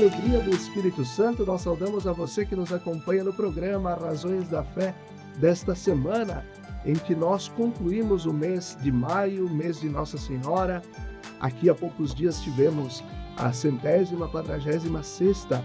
alegria do Espírito Santo, nós saudamos a você que nos acompanha no programa Razões da Fé desta semana, em que nós concluímos o mês de maio, mês de Nossa Senhora. Aqui há poucos dias tivemos a 146ª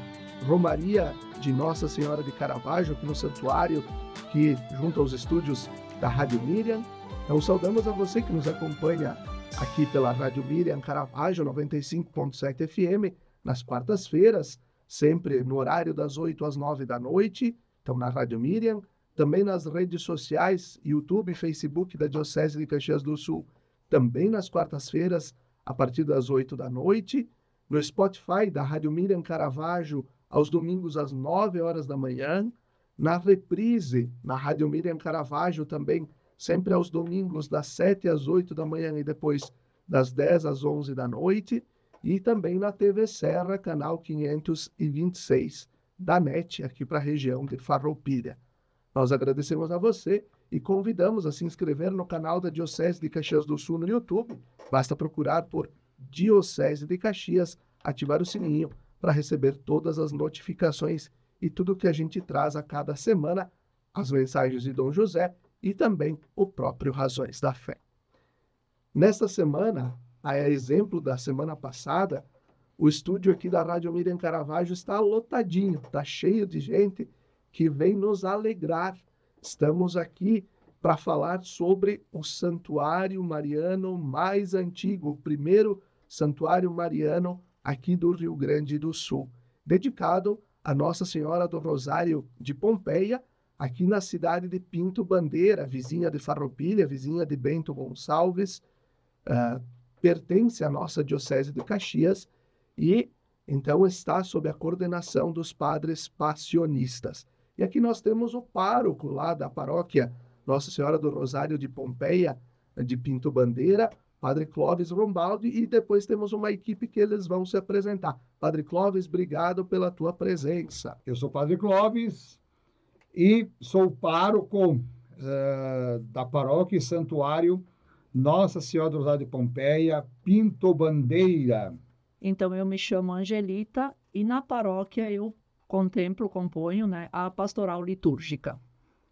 Romaria de Nossa Senhora de Caravaggio, aqui no santuário, que junto aos estúdios da Rádio Miriam. Então saudamos a você que nos acompanha aqui pela Rádio Miriam Caravaggio 95.7 FM, nas quartas-feiras, sempre no horário das 8 às 9 da noite, então na Rádio Miriam, também nas redes sociais, YouTube e Facebook da Diocese de Caxias do Sul, também nas quartas-feiras, a partir das 8 da noite, no Spotify da Rádio Miriam Caravaggio, aos domingos às 9 horas da manhã, na reprise, na Rádio Miriam Caravaggio também, sempre aos domingos das 7 às 8 da manhã e depois das 10 às 11 da noite, e também na TV Serra, canal 526 da NET, aqui para a região de Farroupilha. Nós agradecemos a você e convidamos a se inscrever no canal da Diocese de Caxias do Sul no YouTube. Basta procurar por Diocese de Caxias, ativar o sininho para receber todas as notificações e tudo que a gente traz a cada semana, as mensagens de Dom José e também o próprio Razões da Fé. Nesta semana, a exemplo da semana passada, o estúdio aqui da Rádio Miriam Caravaggio está lotadinho, está cheio de gente que vem nos alegrar. Estamos aqui para falar sobre o santuário mariano mais antigo, o primeiro santuário mariano aqui do Rio Grande do Sul, dedicado a Nossa Senhora do Rosário de Pompeia, aqui na cidade de Pinto Bandeira, vizinha de Farroupilha, vizinha de Bento Gonçalves, pertence à nossa Diocese de Caxias e, então, está sob a coordenação dos padres passionistas. E aqui nós temos o pároco lá da paróquia Nossa Senhora do Rosário de Pompeia, de Pinto Bandeira, Padre Clóvis Rombaldi, e depois temos uma equipe que eles vão se apresentar. Padre Clóvis, obrigado pela tua presença. Eu sou Padre Clóvis e sou pároco da paróquia e santuário Nossa Senhora do Rosário de Pompeia, Pinto Bandeira. Então, eu me chamo Angelita e na paróquia eu componho, né, a pastoral litúrgica.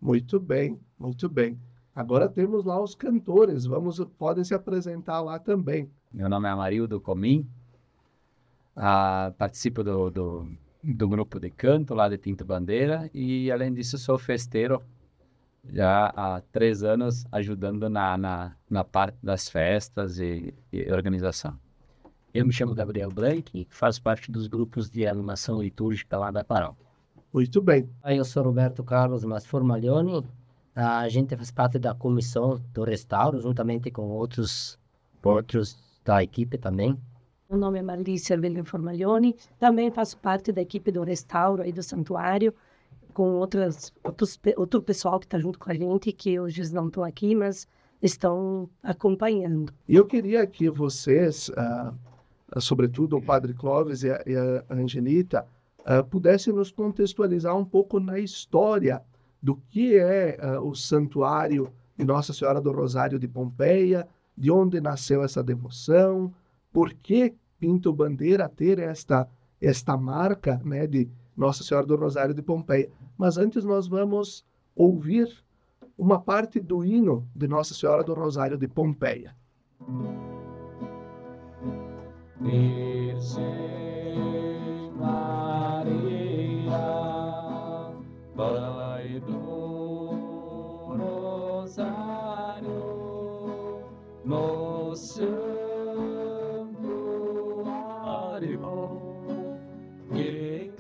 Muito bem, muito bem. Agora temos lá os cantores, podem se apresentar lá também. Meu nome é Amarildo Comim, participo do grupo de canto lá de Pinto Bandeira e, além disso, sou festeiro já há 3 anos, ajudando na parte das festas e organização. Eu me chamo Gabriel Blanc e faço parte dos grupos de animação litúrgica lá da paróquia. Muito bem. Eu sou Roberto Carlos Masformaglioni, a gente faz parte da comissão do restauro, juntamente com outros da equipe também. Meu nome é Marlícia Velho Formaglioni, também faço parte da equipe do restauro e do santuário, com outro pessoal que está junto com a gente, que hoje não estão aqui, mas estão acompanhando. E eu queria que vocês, sobretudo o Padre Clóvis e a Angelita, pudessem nos contextualizar um pouco na história do que é o santuário de Nossa Senhora do Rosário de Pompeia, de onde nasceu essa devoção, por que Pinto Bandeira ter esta marca, né, de Nossa Senhora do Rosário de Pompeia. Mas antes nós vamos ouvir uma parte do hino de Nossa Senhora do Rosário de Pompeia. Virgem Maria, Mãe do Rosário, no santuário, quem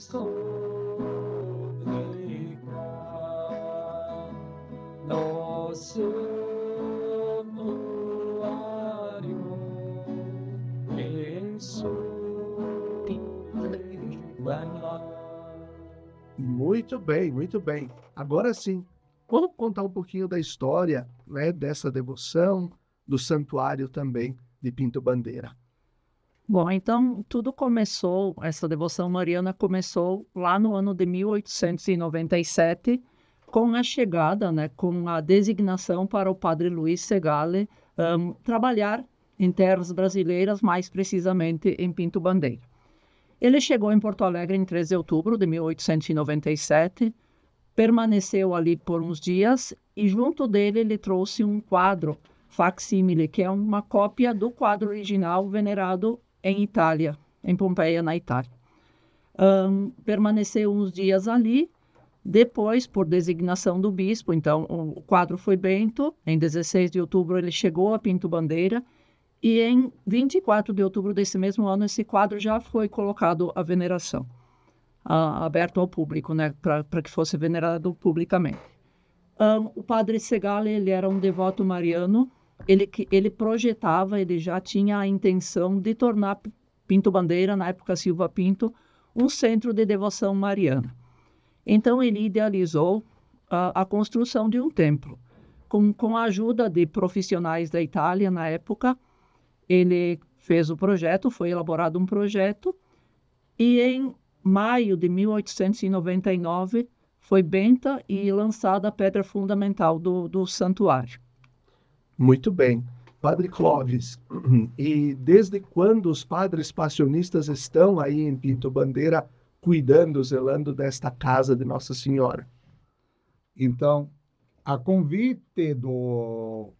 no santuário, Muito bem, muito bem. Agora sim, vamos contar um pouquinho da história, né, dessa devoção, do santuário também de Pinto Bandeira. Bom, então tudo começou, essa devoção mariana começou lá no ano de 1897, com a chegada, né, com a designação para o padre Luiz Segale trabalhar em terras brasileiras, mais precisamente em Pinto Bandeira. Ele chegou em Porto Alegre em 13 de outubro de 1897, permaneceu ali por uns dias e junto dele ele trouxe um quadro facsímile, que é uma cópia do quadro original venerado em Itália, em Pompeia, na Itália. Permaneceu uns dias ali, depois, por designação do bispo, então o quadro foi bento, em 16 de outubro ele chegou a Pinto Bandeira, e em 24 de outubro desse mesmo ano esse quadro já foi colocado à veneração, aberto ao público, né, para que fosse venerado publicamente. O padre Segale, ele era um devoto mariano, ele projetava, ele já tinha a intenção de tornar Pinto Bandeira, na época Silva Pinto, um centro de devoção mariana. Então ele idealizou a construção de um templo. Com a ajuda de profissionais da Itália na época, ele fez o projeto, foi elaborado um projeto, e em maio de 1899 foi benta e lançada a pedra fundamental do santuário. Muito bem. Padre Clóvis, e desde quando os padres passionistas estão aí em Pinto Bandeira cuidando, zelando desta casa de Nossa Senhora? Então, a convite do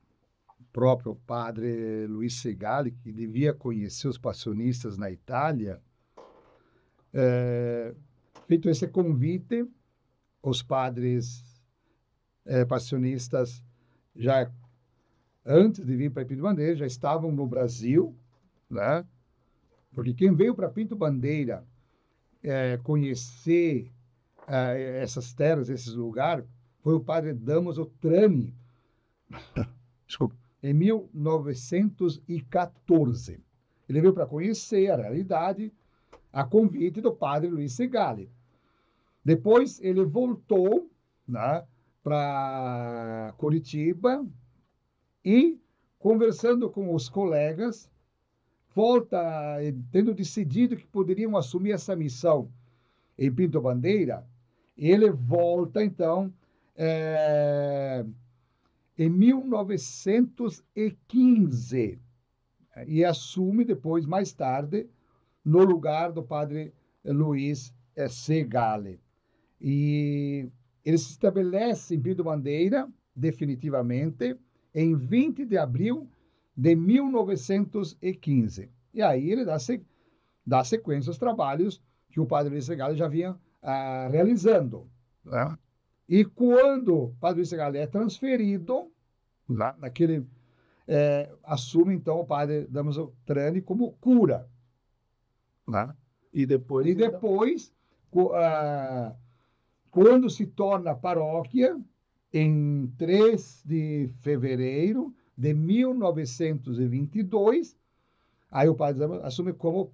próprio padre Luiz Segale, que devia conhecer os passionistas na Itália, feito esse convite, os padres passionistas já antes de vir para Pinto Bandeira já estavam no Brasil, né? Porque quem veio para Pinto Bandeira conhecer essas terras, esses lugares, foi o padre Damaso Trani, desculpa, em 1914. Ele veio para conhecer a realidade a convite do padre Luiz Segale. Depois ele voltou, né, para Curitiba e, conversando com os colegas, tendo decidido que poderiam assumir essa missão em Pinto Bandeira, ele volta, então, em 1915 e assume depois, mais tarde, no lugar do padre Luiz Segale. E ele se estabelece em Pinto Bandeira, definitivamente, em 20 de abril de 1915. E aí ele dá sequência aos trabalhos que o padre Luiz Segale já vinha realizando. Né? E quando o padre Luiz Segale é transferido, lá assume então o padre Damaso Trani como cura. Né? E depois, quando se torna paróquia, em 3 de fevereiro de 1922, aí o padre assume como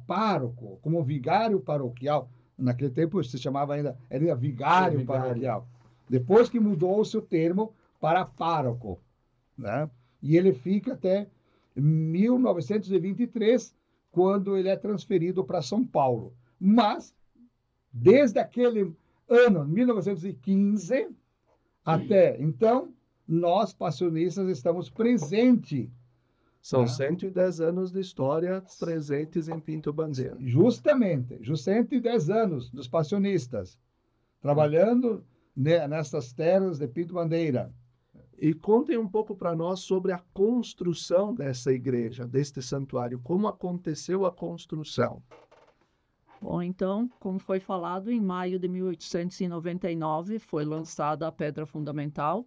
pároco, como vigário paroquial. Naquele tempo se chamava ainda vigário paroquial. Depois que mudou-se o termo para pároco. Né? E ele fica até 1923, quando ele é transferido para São Paulo. Mas, desde aquele ano, 1915, até então, nós, passionistas, estamos presentes. São 110 anos de história presentes em Pinto Bandeira. Justamente 110 anos dos passionistas, trabalhando nessas terras de Pinto Bandeira. E contem um pouco para nós sobre a construção dessa igreja, deste santuário. Como aconteceu a construção? Bom, então, como foi falado, em maio de 1899 foi lançada a pedra fundamental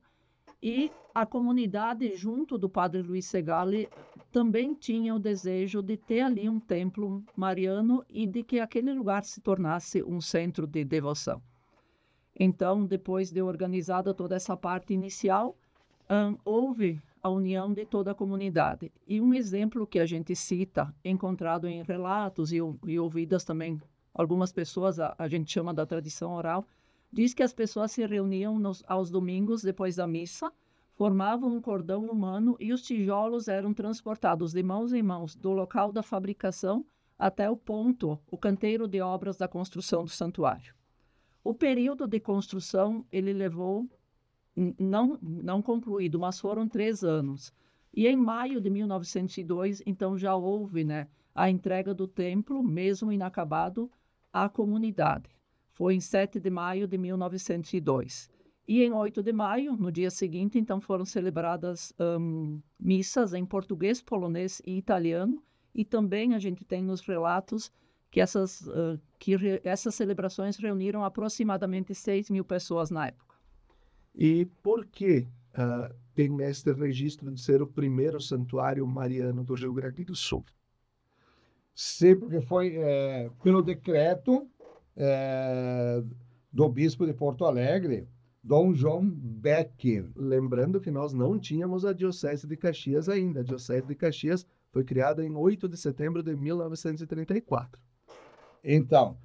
e a comunidade, junto do padre Luiz Segale, também tinha o desejo de ter ali um templo mariano e de que aquele lugar se tornasse um centro de devoção. Então, depois de organizada toda essa parte inicial, houve a união de toda a comunidade. E um exemplo que a gente cita, encontrado em relatos e ouvidas também, algumas pessoas, a gente chama da tradição oral, diz que as pessoas se reuniam aos domingos, depois da missa, formavam um cordão humano e os tijolos eram transportados de mãos em mãos do local da fabricação até o canteiro de obras da construção do santuário. O período de construção, ele levou, não concluído, mas foram 3 anos. E em maio de 1902, então já houve, a entrega do templo, mesmo inacabado, à comunidade. Foi em 7 de maio de 1902. E em 8 de maio, no dia seguinte, então foram celebradas missas em português, polonês e italiano. E também a gente tem nos relatos que essas celebrações reuniram aproximadamente 6.000 pessoas na época. E por que tem este registro de ser o primeiro santuário mariano do Rio Grande do Sul? Sim, porque foi pelo decreto do bispo de Porto Alegre, Dom João Becker. Lembrando que nós não tínhamos a Diocese de Caxias ainda. A Diocese de Caxias foi criada em 8 de setembro de 1934. Então,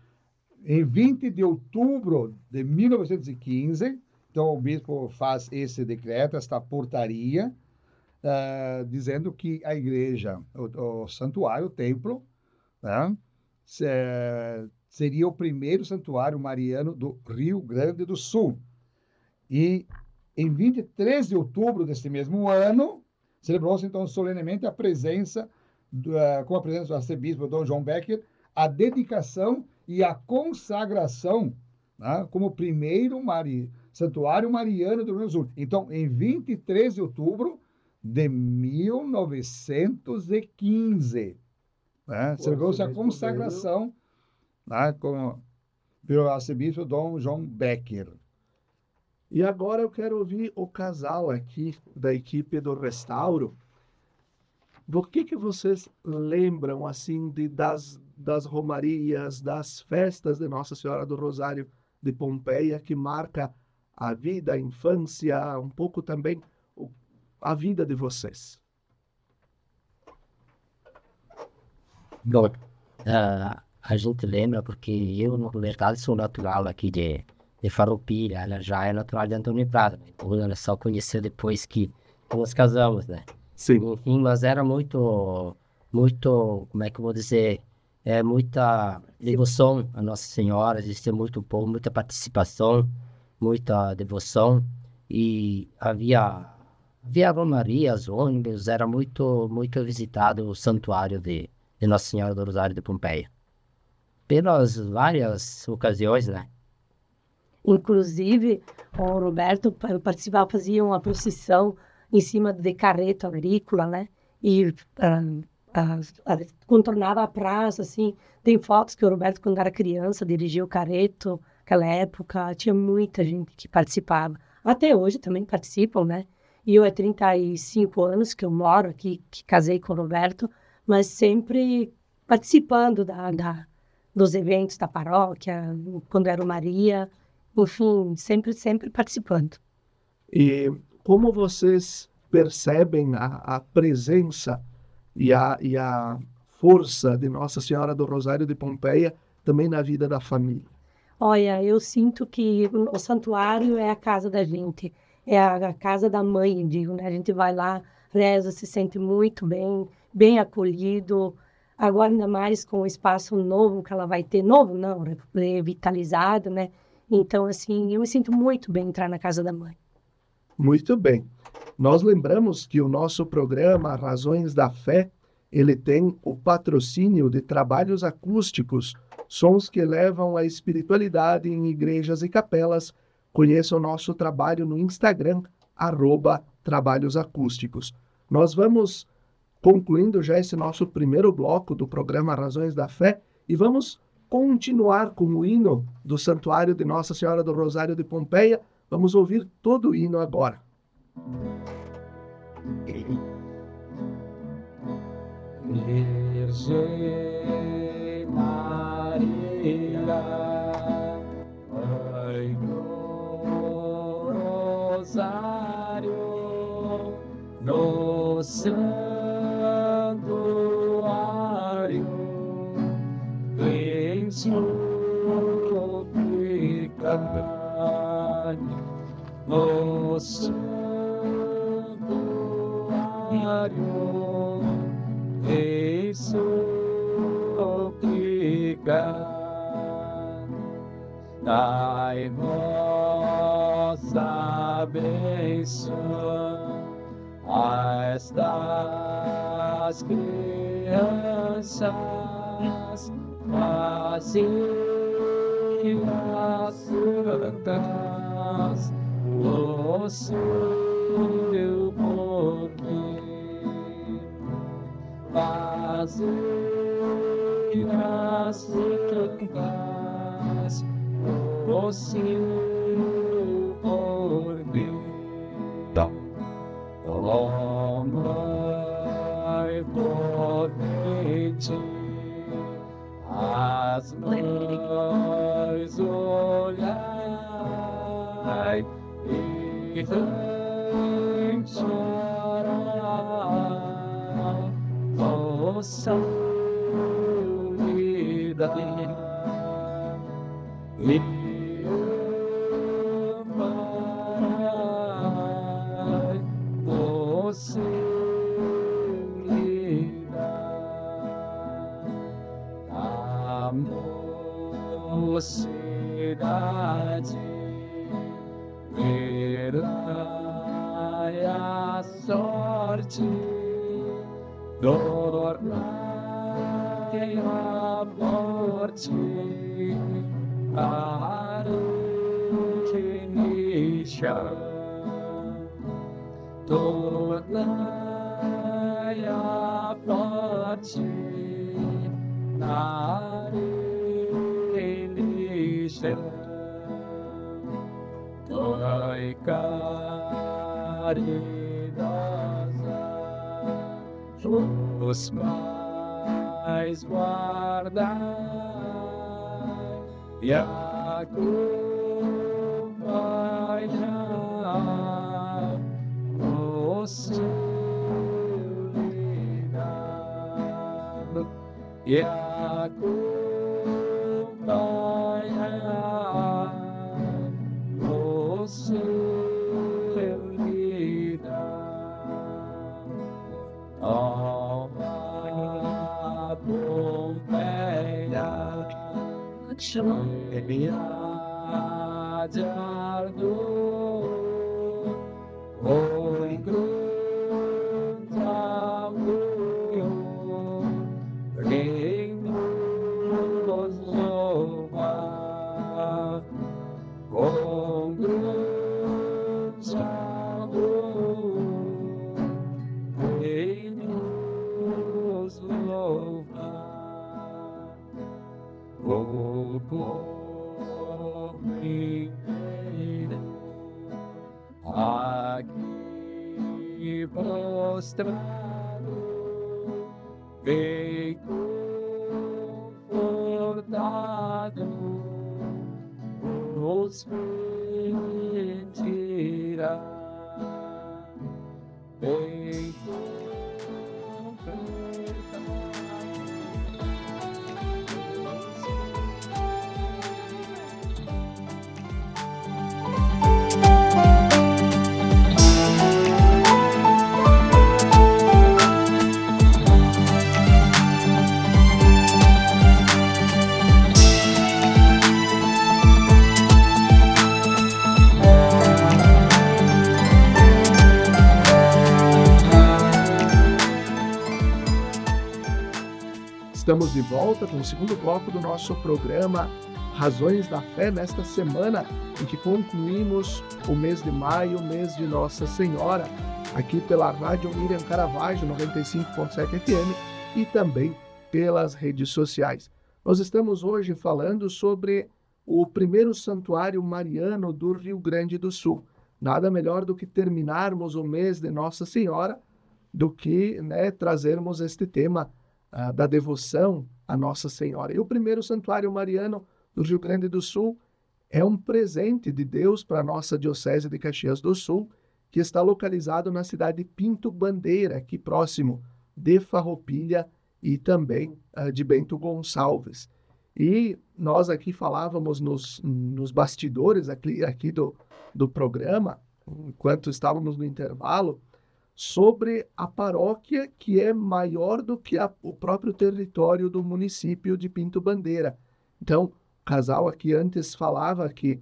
em 20 de outubro de 1915, então o bispo faz esse decreto, esta portaria, dizendo que a igreja, o santuário, o templo, né, seria o primeiro santuário mariano do Rio Grande do Sul. E em 23 de outubro deste mesmo ano, celebrou-se então solenemente com a presença do arcebispo Dom João Becker, a dedicação e a consagração, né, como primeiro santuário mariano do Rio Grande do Sul. Então, em 23 de outubro de 1915, né, celebrou-se a consagração, né, pelo arcebispo Dom João Becker. E agora eu quero ouvir o casal aqui da equipe do Restauro. Do que vocês lembram assim das romarias, das festas de Nossa Senhora do Rosário de Pompeia, que marca a vida, a infância, um pouco também a vida de vocês? Bom, a gente lembra porque eu, na verdade, sou natural aqui de Farroupilha, ela já é natural de Antônio Prata, né? Então, ela só conheceu depois que nós casamos, né? Sim. Enfim, mas era muito, como é que eu vou dizer, muita devoção a Nossa Senhora, existia muito povo, muita participação, muita devoção, e havia romarias, ônibus, era muito visitado o santuário de Nossa Senhora do Rosário de Pompeia. Pelas várias ocasiões, né? Inclusive, o Roberto participava, fazia uma procissão em cima de carreto agrícola, né? E contornava a praça, assim. Tem fotos que o Roberto, quando era criança, dirigia o carreto. Naquela época, tinha muita gente que participava. Até hoje também participam, né? E eu, há 35 anos que eu moro aqui, que casei com o Roberto, mas sempre participando dos eventos da paróquia, quando era o Maria, enfim, sempre participando. E como vocês percebem a presença e a força de Nossa Senhora do Rosário de Pompeia também na vida da família? Olha, eu sinto que o santuário é a casa da gente, é a casa da mãe, digo, né? A gente vai lá, reza, se sente muito bem acolhido. Agora, ainda mais com o espaço novo que ela vai ter, novo não, revitalizado, né? Então, assim, eu me sinto muito bem entrar na casa da mãe. Muito bem. Nós lembramos que o nosso programa Razões da Fé, ele tem o patrocínio de trabalhos acústicos, sons que levam a espiritualidade em igrejas e capelas. Conheça o nosso trabalho no Instagram, @trabalhosacústicos. Nós vamos concluindo já esse nosso primeiro bloco do programa Razões da Fé e vamos continuar com o hino do Santuário de Nossa Senhora do Rosário de Pompeia. Vamos ouvir todo o hino agora. Virgem Maria, Mãe do Rosário, no santuário, em suplicante, no santuário, em suplicante, dai vossa bênção a estas criaturas, alianças, fazia santas, o seu poder, fazia santas, o seu poder. Longai potente, as mãos olhai e vem chorar, ó solidão. Mocidade, vergai a sorte, tornai a morte, para que me chama, tornai a morte, Dai caridosa, os mais guardai e acompanhai o seu lidado e acompanhai o seu lidado. Alma Pompeia, cheia de ardor, oi grande amor, quem nos louva com grande amor, quem nos louva. O povo inteiro aqui prostrado, feito bordado, nos pedirá, feito Estamos de volta com o segundo bloco do nosso programa Razões da Fé, nesta semana em que concluímos o mês de maio, o mês de Nossa Senhora, aqui pela Rádio Miriam Caravaggio 95.7 FM e também pelas redes sociais. Nós estamos hoje falando sobre o primeiro santuário mariano do Rio Grande do Sul. Nada melhor do que terminarmos o mês de Nossa Senhora do que trazermos este tema da devoção a Nossa Senhora. E o primeiro santuário mariano do Rio Grande do Sul é um presente de Deus para a nossa Diocese de Caxias do Sul, que está localizado na cidade de Pinto Bandeira, aqui próximo de Farroupilha e também de Bento Gonçalves. E nós aqui falávamos nos bastidores aqui do programa, enquanto estávamos no intervalo, sobre a paróquia que é maior do que o próprio território do município de Pinto Bandeira. Então, o casal aqui antes falava que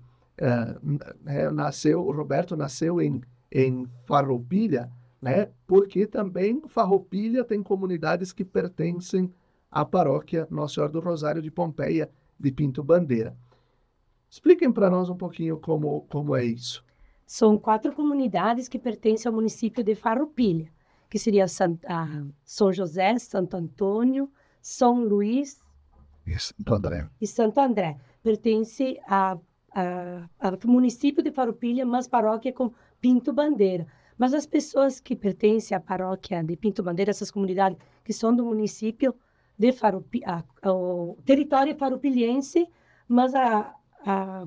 o Roberto nasceu em Farroupilha, né? Porque também Farroupilha tem comunidades que pertencem à paróquia Nossa Senhora do Rosário de Pompeia, de Pinto Bandeira. Expliquem para nós um pouquinho como é isso. São 4 comunidades que pertencem ao município de Farroupilha, que seria São José, Santo Antônio, São Luís Isso, então, André. e Santo André. Pertence ao município de Farroupilha, mas paróquia com Pinto Bandeira. Mas as pessoas que pertencem à paróquia de Pinto Bandeira, essas comunidades que são do município de Farroupilha, o território farroupilhense, mas a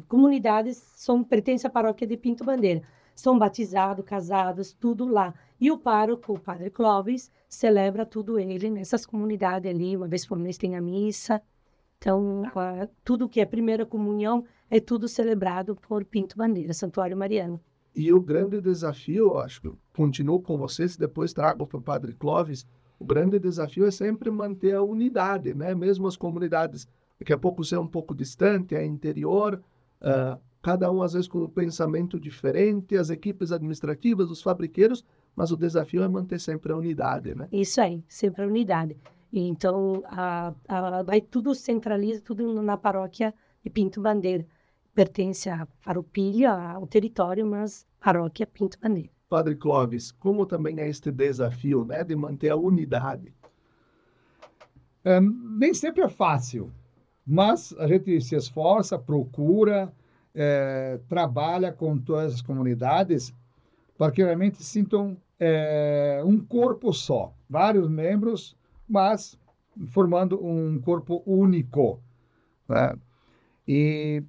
comunidades pertencem à paróquia de Pinto Bandeira. São batizados, casados, tudo lá. E o pároco, o padre Clóvis, celebra tudo ele nessas comunidades ali. Uma vez por mês tem a missa. Então, tudo que é primeira comunhão é tudo celebrado por Pinto Bandeira, Santuário Mariano. E o grande desafio, acho que eu continuo com vocês, depois trago para o Padre Clóvis, o grande desafio é sempre manter a unidade, né? Mesmo as comunidades, daqui a pouco ser um pouco distante, é interior, cada um às vezes com um pensamento diferente, as equipes administrativas, os fabriqueiros, mas o desafio é manter sempre a unidade, né? Isso aí, sempre a unidade. E então, vai tudo centraliza, tudo na paróquia de Pinto Bandeira. Pertence à Farroupilha, ao território, mas paróquia Pinto Bandeira. Padre Clóvis, como também é este desafio, né, de manter a unidade? Nem sempre é fácil, mas a gente se esforça, procura, trabalha com todas as comunidades para que realmente sintam um corpo só, vários membros, mas formando um corpo único, né? E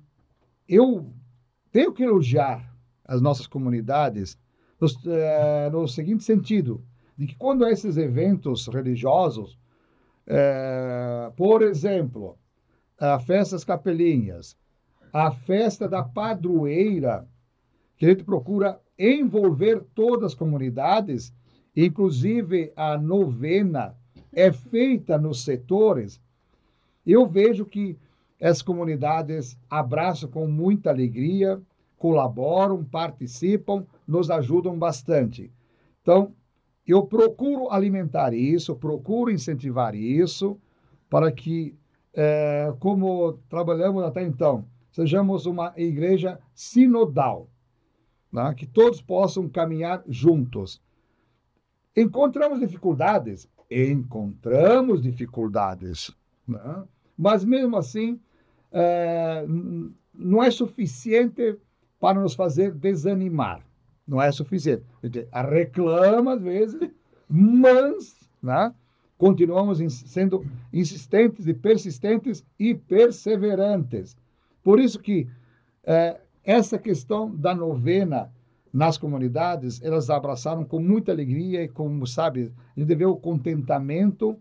eu tenho que elogiar as nossas comunidades no seguinte sentido, de que quando há esses eventos religiosos, por exemplo, as festas capelinhas, a festa da padroeira, que a gente procura envolver todas as comunidades, inclusive a novena é feita nos setores, eu vejo que as comunidades abraçam com muita alegria, colaboram, participam, nos ajudam bastante. Então, eu procuro alimentar isso, procuro incentivar isso, para que, como trabalhamos até então, sejamos uma igreja sinodal, né? Que todos possam caminhar juntos. Encontramos dificuldades, né? Mas mesmo assim, não é suficiente para nos fazer desanimar. Não é suficiente. A gente reclama às vezes, mas, né, continuamos sendo insistentes e persistentes e perseverantes. Por isso que essa questão da novena nas comunidades, elas abraçaram com muita alegria e, como sabe, a gente vê o contentamento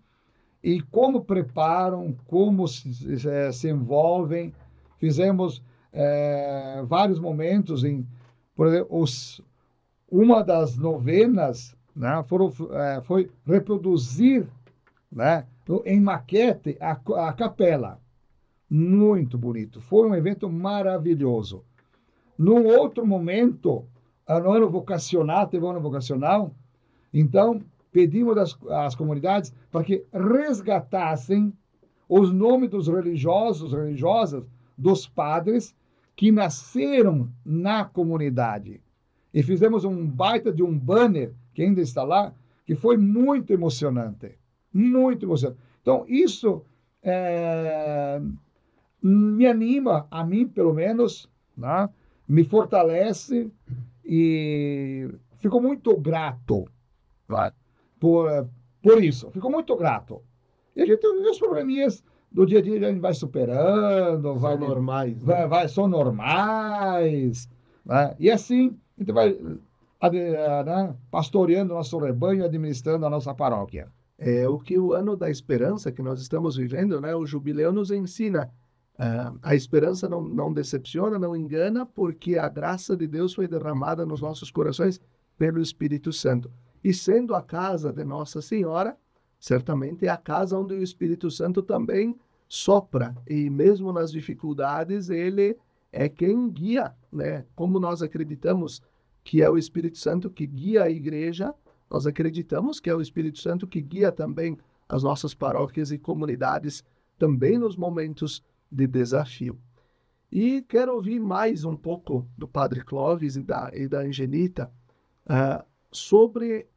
e como preparam, como se envolvem. Fizemos vários momentos, por exemplo, uma das novenas, né, foi reproduzir, né, em maquete a capela. Muito bonito. Foi um evento maravilhoso. Num outro momento, no ano vocacional, teve um ano vocacional, então pedimos às comunidades para que resgatassem os nomes dos religiosas, dos padres que nasceram na comunidade. E fizemos um baita de um banner, que ainda está lá, que foi muito emocionante. Muito emocionante. Então, isso me anima, a mim, pelo menos, né? Me fortalece e fico muito grato, né, por isso. Fico muito grato. E a gente tem os probleminhas do dia a dia, a gente vai superando. São normais. Né? São normais. Né? E assim, a gente vai pastoreando o nosso rebanho, administrando a nossa paróquia. É o que o ano da esperança que nós estamos vivendo, né? O jubileu nos ensina. A esperança não decepciona, não engana, porque a graça de Deus foi derramada nos nossos corações pelo Espírito Santo. E sendo a casa de Nossa Senhora, certamente é a casa onde o Espírito Santo também sopra. E mesmo nas dificuldades, ele é quem guia, né? Como nós acreditamos que é o Espírito Santo que guia a igreja, Nós acreditamos que é o Espírito Santo que guia também as nossas paróquias e comunidades, também nos momentos de desafio. E quero ouvir mais um pouco do Padre Clóvis e da Angelita sobre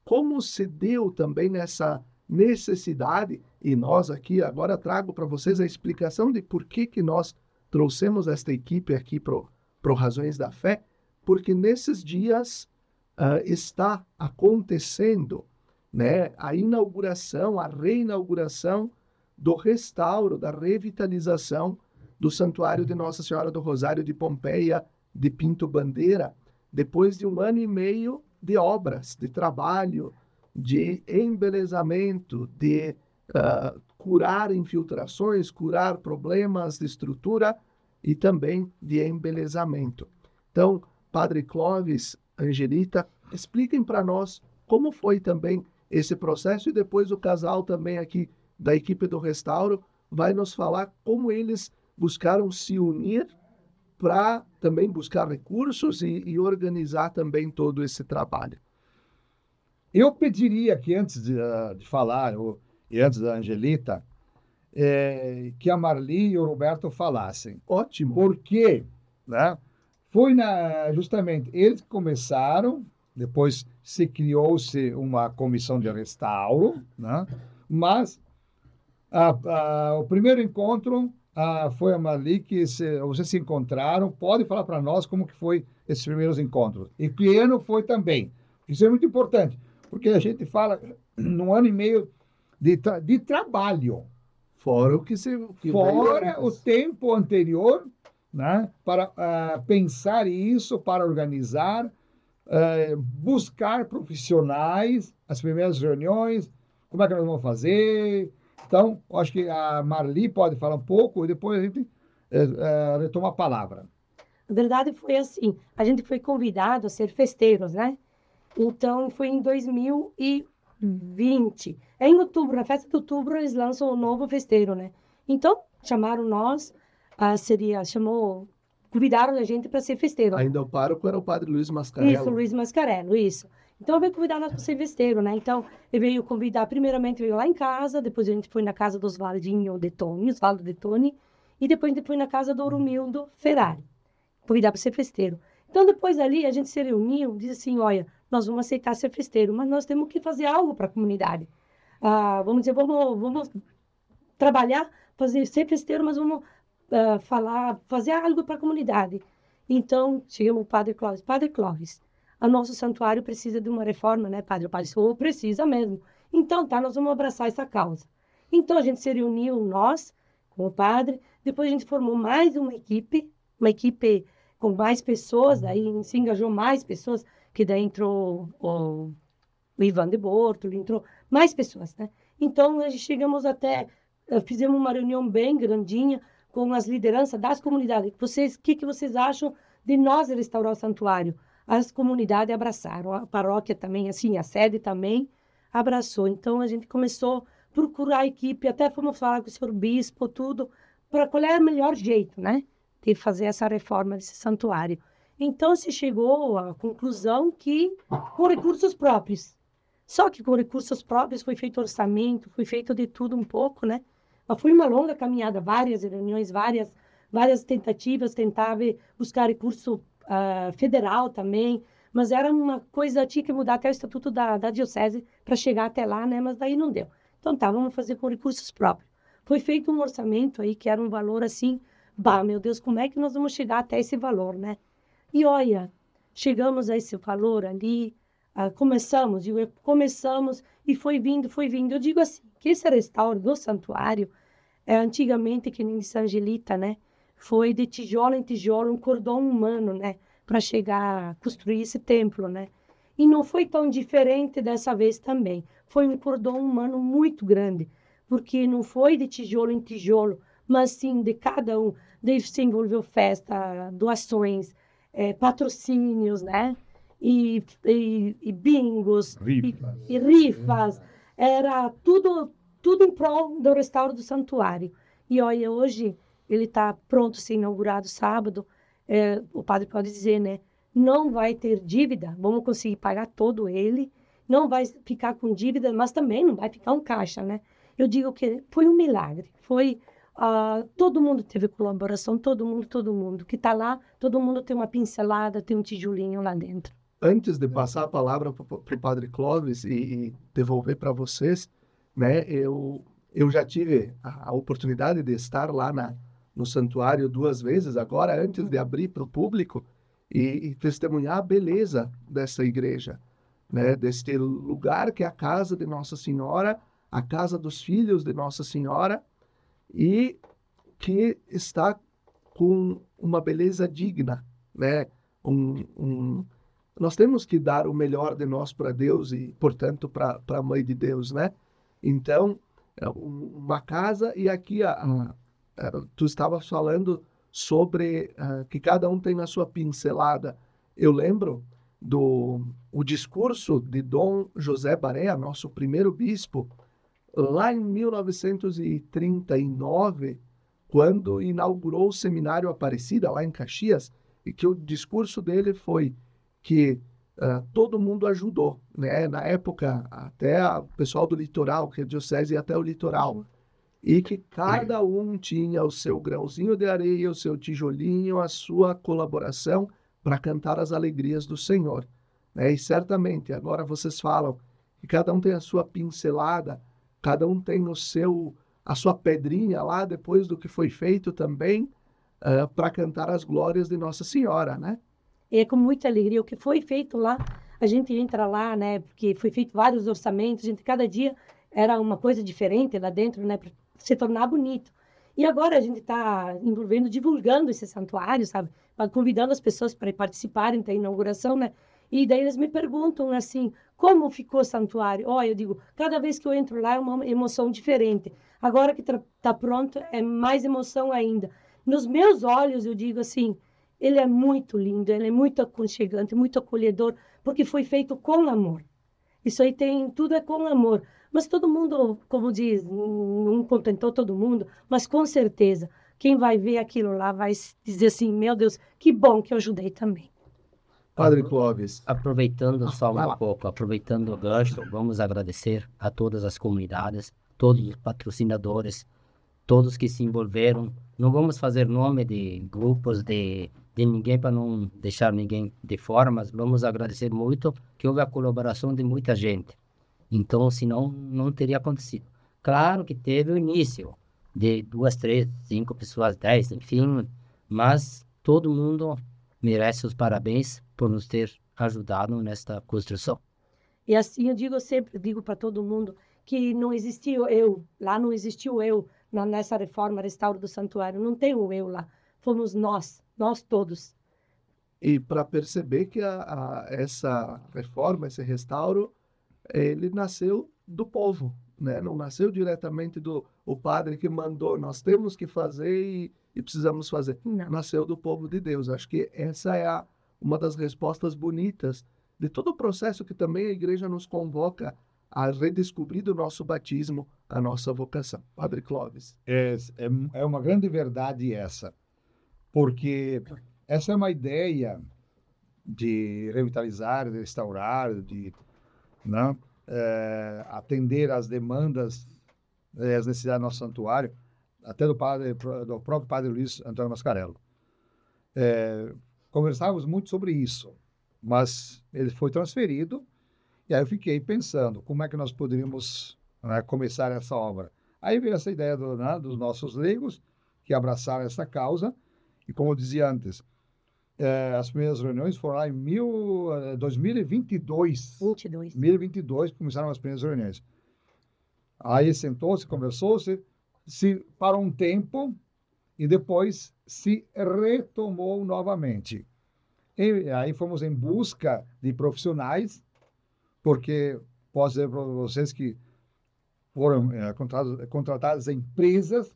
como se deu também essa necessidade, e nós aqui agora trago para vocês a explicação de por que nós trouxemos esta equipe aqui para Razões da Fé, porque nesses dias está acontecendo, né, a inauguração, a reinauguração do restauro, da revitalização do Santuário de Nossa Senhora do Rosário de Pompeia, de Pinto Bandeira, depois de 1 ano e meio de obras, de trabalho, de embelezamento, de curar infiltrações, curar problemas de estrutura e também de embelezamento. Então, Padre Clóvis, Angelita, expliquem para nós como foi também esse processo, e depois o casal também aqui da equipe do Restauro vai nos falar como eles buscaram se unir para também buscar recursos e organizar também todo esse trabalho. Eu pediria que antes de falar, e antes da Angelita, que a Marli e o Roberto falassem. Ótimo. Porque, né, foi justamente, eles começaram, depois se criou-se uma comissão de restauro, né, mas o primeiro encontro foi a Marli que vocês se encontraram. Pode falar para nós como que foi esses primeiros encontros. E que ano foi também. Isso é muito importante, porque a gente fala num ano e meio de trabalho. Fora o Fora o tempo anterior, né, para pensar isso, para organizar, buscar profissionais, as primeiras reuniões, como é que nós vamos fazer. Então, acho que a Marli pode falar um pouco e depois a gente retoma a palavra. Na verdade, foi assim, a gente foi convidado a ser festeiros, né? Então, foi em 2020. Em outubro, na festa de outubro, eles lançam o novo festeiro, né? Então, chamaram nós, convidaram a gente para ser festeiro. Ainda o pároco era o Padre Luiz Mascarello. Isso, Luiz Mascarello, isso. Então, veio convidar nós para ser festeiro, né? Então, ele veio convidar, primeiramente veio lá em casa, depois a gente foi na casa do Oswaldinho de Toni, Osvaldo de Toni, e depois a gente foi na casa do Romildo Ferrari, convidar para ser festeiro. Então, depois dali, a gente se reuniu, disse assim, olha, nós vamos aceitar ser festeiro, mas nós temos que fazer algo para a comunidade. Vamos dizer, vamos trabalhar, ser festeiro, mas vamos fazer algo para a comunidade. Então, chegamos o Padre Clóvis. Padre Clóvis, o nosso santuário precisa de uma reforma, né, Padre? O Padre falou, precisa mesmo. Então, tá, nós vamos abraçar essa causa. Então, a gente se reuniu, nós, com o padre, depois a gente formou mais uma equipe com mais pessoas, daí se engajou mais pessoas, que daí entrou o Ivan de Bortoli, entrou mais pessoas, né? Então, nós chegamos fizemos uma reunião bem grandinha com as lideranças das comunidades. O que vocês acham de nós restaurar o santuário? As comunidades abraçaram, a paróquia também, assim, a sede também abraçou. Então, a gente começou a procurar a equipe, até fomos falar com o senhor bispo, tudo, para qual é o melhor jeito, né, de fazer essa reforma desse santuário. Então, se chegou à conclusão que com recursos próprios. Só que com recursos próprios foi feito orçamento, foi feito de tudo um pouco, né? Mas foi uma longa caminhada, várias reuniões, várias tentativas, tentava buscar recurso federal também, mas era uma coisa, tinha que mudar até o estatuto da diocese para chegar até lá, né? Mas daí não deu. Então tá, vamos fazer com recursos próprios. Foi feito um orçamento aí que era um valor assim, meu Deus, como é que nós vamos chegar até esse valor, né? E olha, chegamos a esse valor ali, começamos e foi vindo. Eu digo assim, que esse restauro do santuário, antigamente, que nem São Angelita, né? Foi de tijolo em tijolo, um cordão humano, né? Para chegar a construir esse templo, né? E não foi tão diferente dessa vez também. Foi um cordão humano muito grande, porque não foi de tijolo em tijolo, mas sim de cada um. Daí se envolveu festa, doações, patrocínios, né? E bingos, e rifas. Era tudo em prol do restauro do santuário. E olha, hoje ele está pronto a ser inaugurado sábado. O padre pode dizer, né? Não vai ter dívida, vamos conseguir pagar todo ele. não vai ficar com dívida, mas também não vai ficar um caixa, né? Eu digo que foi um milagre, todo mundo teve colaboração, todo mundo que está lá, todo mundo tem uma pincelada, tem um tijolinho lá dentro. Antes de passar a palavra para o Padre Clóvis e devolver para vocês, né, eu já tive a oportunidade de estar lá no santuário 2 vezes, agora antes de abrir para o público, e testemunhar a beleza dessa igreja, né, deste lugar que é a casa de Nossa Senhora, a casa dos filhos de Nossa Senhora, e que está com uma beleza digna, né? Nós temos que dar o melhor de nós para Deus e, portanto, para a Mãe de Deus, né? Então, uma casa, e aqui tu estavas falando sobre que cada um tem a sua pincelada. Eu lembro o discurso de Dom José Barea, nosso primeiro bispo, lá em 1939, quando inaugurou o Seminário Aparecida, lá em Caxias, e que o discurso dele foi que todo mundo ajudou, né? Na época, até o pessoal do litoral, que a diocese ia até o litoral, e que cada um tinha o seu grãozinho de areia, o seu tijolinho, a sua colaboração para cantar as alegrias do Senhor, né? E certamente, agora vocês falam que cada um tem a sua pincelada, cada um tem a sua pedrinha lá, depois do que foi feito também, para cantar as glórias de Nossa Senhora, né? É com muita alegria. O que foi feito lá, a gente entra lá, né? Porque foi feito vários orçamentos, cada dia era uma coisa diferente lá dentro, né? Para se tornar bonito. E agora a gente está envolvendo, divulgando esse santuário, sabe? Convidando as pessoas para participarem da inauguração, né? E daí eles me perguntam assim, como ficou o santuário? Eu digo, cada vez que eu entro lá é uma emoção diferente. Agora que está pronto, é mais emoção ainda. Nos meus olhos, eu digo assim, ele é muito lindo, ele é muito aconchegante, muito acolhedor, porque foi feito com amor. Isso aí tudo é com amor. Mas todo mundo, como diz, não contentou todo mundo, mas com certeza, quem vai ver aquilo lá vai dizer assim, meu Deus, que bom que eu ajudei também. Padre Clóvis. Aproveitando só um pouco, aproveitando o gancho, vamos agradecer a todas as comunidades, todos os patrocinadores, todos que se envolveram. Não vamos fazer nome de grupos de ninguém para não deixar ninguém de fora, mas vamos agradecer muito que houve a colaboração de muita gente. Então, senão, não teria acontecido. Claro que teve o início de 2, 3, 5 pessoas, 10, enfim, mas todo mundo merece os parabéns por nos ter ajudado nesta construção. E assim eu sempre digo para todo mundo que não existiu eu, lá não existiu eu nessa reforma, restauro do santuário, não tem o eu lá, fomos nós todos. E para perceber que essa reforma, esse restauro, ele nasceu do povo, né? Não nasceu diretamente o padre que mandou, nós temos que fazer e precisamos fazer. Não. Nasceu do povo de Deus. Acho que essa é uma das respostas bonitas de todo o processo que também a igreja nos convoca a redescobrir do nosso batismo a nossa vocação. Padre Clóvis. É uma grande verdade essa, porque essa é uma ideia de revitalizar, de restaurar, de atender às demandas, às necessidades do nosso santuário, até do próprio Padre Luiz Antônio Mascarello. Conversávamos muito sobre isso, mas ele foi transferido, e aí eu fiquei pensando, como é que nós poderíamos começar essa obra? Aí veio essa ideia dos nossos leigos, que abraçaram essa causa, e como eu dizia antes, as primeiras reuniões foram lá em 2022. 2022 começaram as primeiras reuniões. Aí sentou-se, conversou-se, se parou um tempo e depois se retomou novamente. E aí fomos em busca de profissionais, porque posso dizer para vocês que foram contratadas empresas,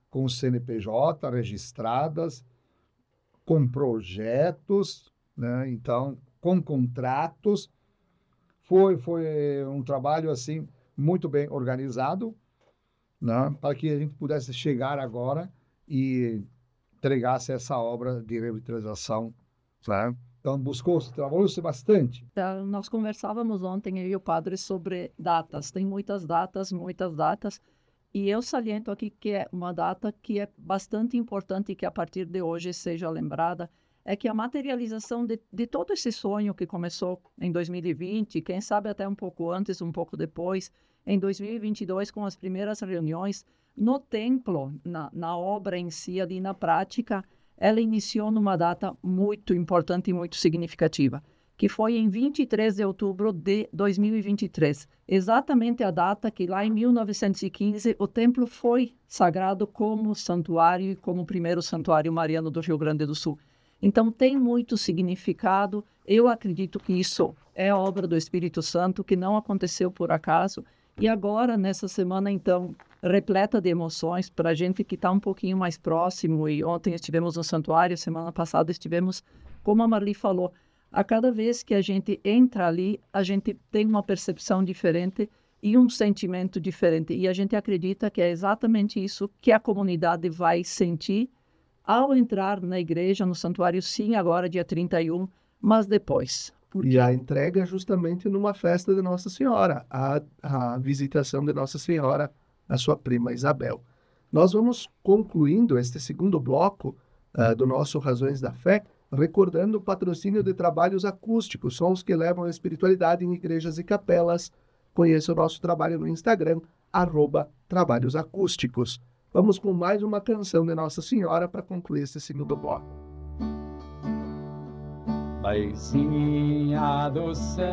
com CNPJ registradas, com projetos, então, com contratos. Foi um trabalho assim muito bem organizado, para que a gente pudesse chegar agora e entregasse essa obra de revitalização Então, trabalhou-se bastante. Então, nós conversávamos ontem, eu e o padre, sobre datas. Tem muitas datas, e eu saliento aqui que é uma data que é bastante importante e que a partir de hoje seja lembrada, é que a materialização de todo esse sonho que começou em 2020, quem sabe até um pouco antes, um pouco depois, em 2022, com as primeiras reuniões, no templo, na obra em si, ali na prática, ela iniciou numa data muito importante e muito significativa, que foi em 23 de outubro de 2023, exatamente a data que lá em 1915 o templo foi sagrado como santuário e como o primeiro santuário mariano do Rio Grande do Sul. Então tem muito significado, eu acredito que isso é obra do Espírito Santo, que não aconteceu por acaso, e agora, nessa semana, então, repleta de emoções, para a gente que está um pouquinho mais próximo, e ontem estivemos no santuário, semana passada estivemos, como a Marli falou, a cada vez que a gente entra ali, a gente tem uma percepção diferente e um sentimento diferente, e a gente acredita que é exatamente isso que a comunidade vai sentir ao entrar na igreja, no santuário, sim, agora dia 31, mas depois. E a entrega é justamente numa festa de Nossa Senhora, a visitação de Nossa Senhora à sua prima Isabel. Nós vamos concluindo este segundo bloco do nosso Razões da Fé, recordando o patrocínio de trabalhos acústicos, sons que levam a espiritualidade em igrejas e capelas. Conheça o nosso trabalho no Instagram, @trabalhosacústicos. Vamos com mais uma canção de Nossa Senhora para concluir esse segundo bloco. Mãezinha do céu,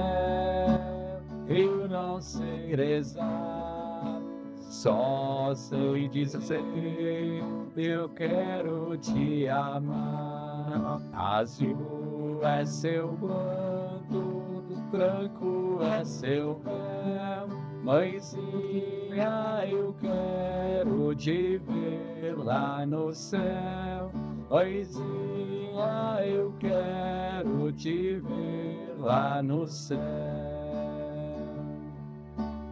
eu não sei rezar, só sei dizer, eu quero te amar. Azul é seu manto, branco é seu véu, mãezinha, eu quero te ver lá no céu. Mãezinha, eu quero te ver lá no céu.